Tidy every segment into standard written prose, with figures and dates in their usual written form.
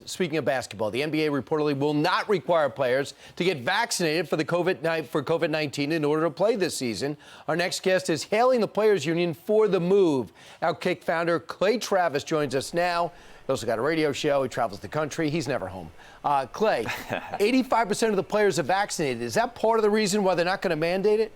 speaking of basketball, the NBA reportedly will not require players to get vaccinated for COVID-19 in order to play this season. Our next guest is hailing the Players Union for the move. Outkick founder Clay Travis joins us now. He also got a radio show. He travels the country. He's never home. Clay, 85% of the players are vaccinated. Is that part of the reason why they're not going to mandate it?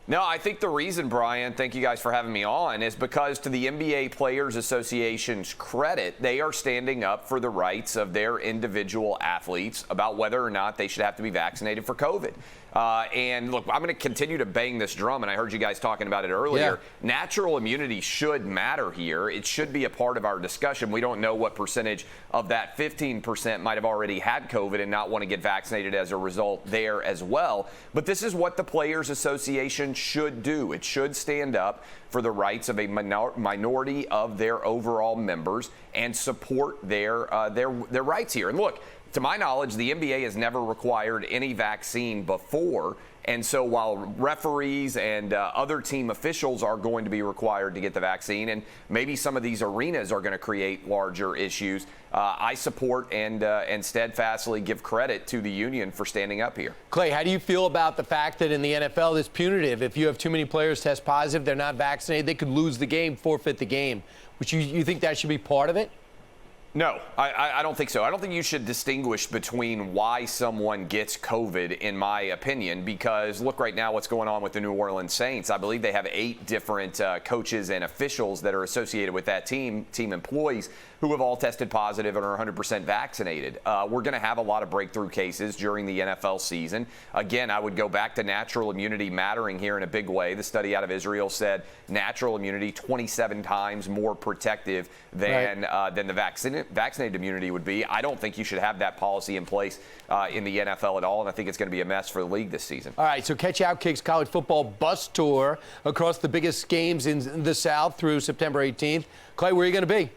No, I think the reason, Brian, thank you guys for having me on, is because to the NBA Players Association's credit, they are standing up for the rights of their individual athletes about whether or not they should have to be vaccinated for COVID. And look, I'm going to continue to bang this drum, and I heard you guys talking about it earlier. Yeah. Natural immunity should matter here. It should be a part of our discussion. We don't know what percentage of that 15% might have already had COVID and not want to get vaccinated as a result there as well. But this is what the Players Association should do. It should stand up for the rights of a minority of their overall members and support their rights here. And look, to my knowledge, the NBA has never required any vaccine before. And so while referees and other team officials are going to be required to get the vaccine, and maybe some of these arenas are going to create larger issues, I support and steadfastly give credit to the union for standing up here. Clay, how do you feel about the fact that in the NFL, it's punitive? If you have too many players test positive, they're not vaccinated, they could lose the game, forfeit the game. Which you think that should be part of it? No, I don't think so. I don't think you should distinguish between why someone gets COVID, in my opinion, because look right now what's going on with the New Orleans Saints. I believe they have 8 different coaches and officials that are associated with that team employees, who have all tested positive and are 100% vaccinated. We're going to have a lot of breakthrough cases during the NFL season. Again, I would go back to natural immunity mattering here in a big way. The study out of Israel said natural immunity 27 times more protective than the vaccinated immunity would be. I don't think you should have that policy in place in the NFL at all, and I think it's going to be a mess for the league this season. All right, so catch Outkick's college football bus tour across the biggest games in the South through September 18th. Clay, where are you going to be?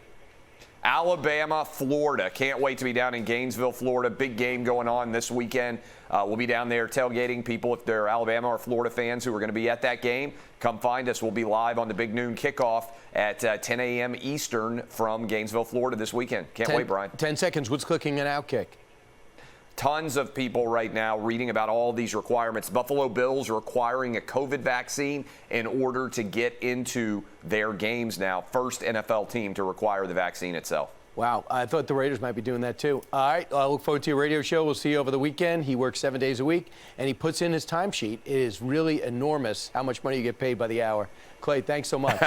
Alabama, Florida. Can't wait to be down in Gainesville, Florida. Big game going on this weekend. We'll be down there tailgating. People, if they're Alabama or Florida fans who are going to be at that game, come find us. We'll be live on the big noon kickoff at 10 a.m. Eastern from Gainesville, Florida this weekend. Can't wait, Brian. 10 seconds. What's clicking in Outkick? Tons of people right now reading about all these requirements. Buffalo Bills requiring a COVID vaccine in order to get into their games now. First NFL team to require the vaccine itself. Wow, I thought the Raiders might be doing that too. All right, I look forward to your radio show. We'll see you over the weekend. He works 7 days a week, and he puts in his timesheet. It is really enormous how much money you get paid by the hour. Clay, thanks so much.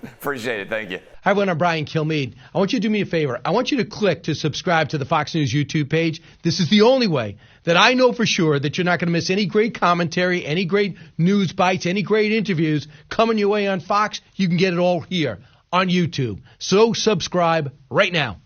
Appreciate it. Thank you. Hi, everyone. I'm Brian Kilmeade. I want you to do me a favor. I want you to click to subscribe to the Fox News YouTube page. This is the only way that I know for sure that you're not going to miss any great commentary, any great news bites, any great interviews coming your way on Fox. You can get it all here on YouTube. So subscribe right now.